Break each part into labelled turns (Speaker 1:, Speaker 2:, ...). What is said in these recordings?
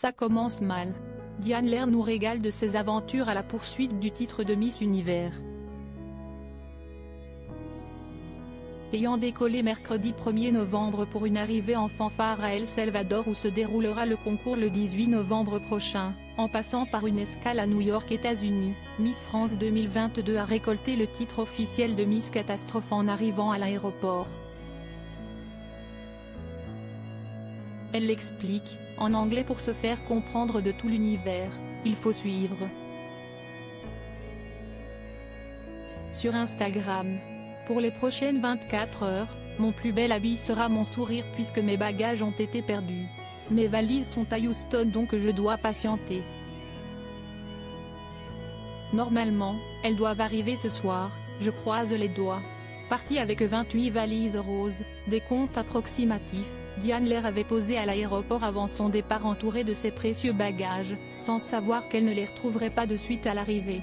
Speaker 1: Ça commence mal. Diane Lair nous régale de ses aventures à la poursuite du titre de Miss Univers. Ayant décollé mercredi 1er novembre pour une arrivée en fanfare à El Salvador où se déroulera le concours le 18 novembre prochain, en passant par une escale à New York, États-Unis, Miss France 2022 a récolté le titre officiel de Miss Catastrophe en arrivant à l'aéroport. Elle l'explique, en anglais: pour se faire comprendre de tout l'univers, il faut suivre. Sur Instagram. Pour les prochaines 24 heures, mon plus bel habit sera mon sourire puisque mes bagages ont été perdus. Mes valises sont à Houston donc je dois patienter. Normalement, elles doivent arriver ce soir, je croise les doigts. Partie avec 28 valises roses, décompte approximatif, Diane Lair avait posé à l'aéroport avant son départ entourée de ses précieux bagages, sans savoir qu'elle ne les retrouverait pas de suite à l'arrivée.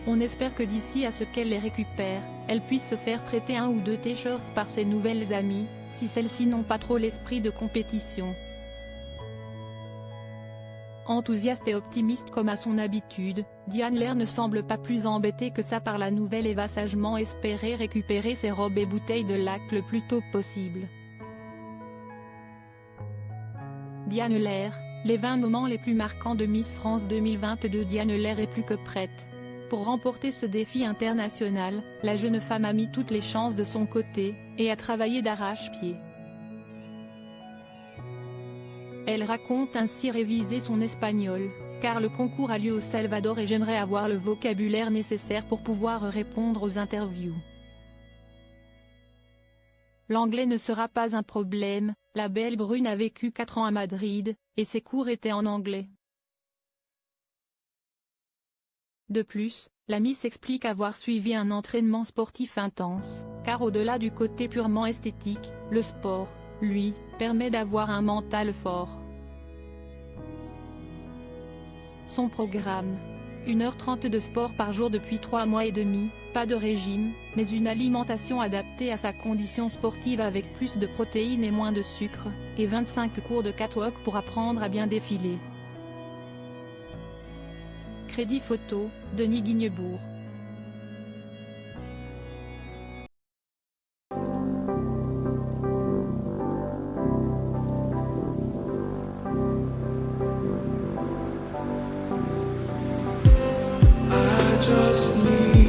Speaker 1: On espère que d'ici à ce qu'elle les récupère, elle puisse se faire prêter 1 ou 2 t-shirts par ses nouvelles amies, si celles-ci n'ont pas trop l'esprit de compétition. Enthousiaste et optimiste comme à son habitude, Diane Lair ne semble pas plus embêtée que ça par la nouvelle et va sagement espérer récupérer ses robes et bouteilles de lac le plus tôt possible. Diane Lair, les 20 moments les plus marquants de Miss France 2022. Diane Lair est plus que prête. Pour remporter ce défi international, la jeune femme a mis toutes les chances de son côté, et a travaillé d'arrache-pied. Elle raconte ainsi réviser son espagnol, car le concours a lieu au Salvador et j'aimerais avoir le vocabulaire nécessaire pour pouvoir répondre aux interviews. L'anglais ne sera pas un problème, la belle brune a vécu 4 ans à Madrid, et ses cours étaient en anglais. De plus, la Miss explique avoir suivi un entraînement sportif intense, car au-delà du côté purement esthétique, le sport, lui, permet d'avoir un mental fort. Son programme. 1h30 de sport par jour depuis 3 mois et demi, pas de régime, mais une alimentation adaptée à sa condition sportive avec plus de protéines et moins de sucre, et 25 cours de catwalk pour apprendre à bien défiler. Crédit photo, Denis Guignebourg.
Speaker 2: I just need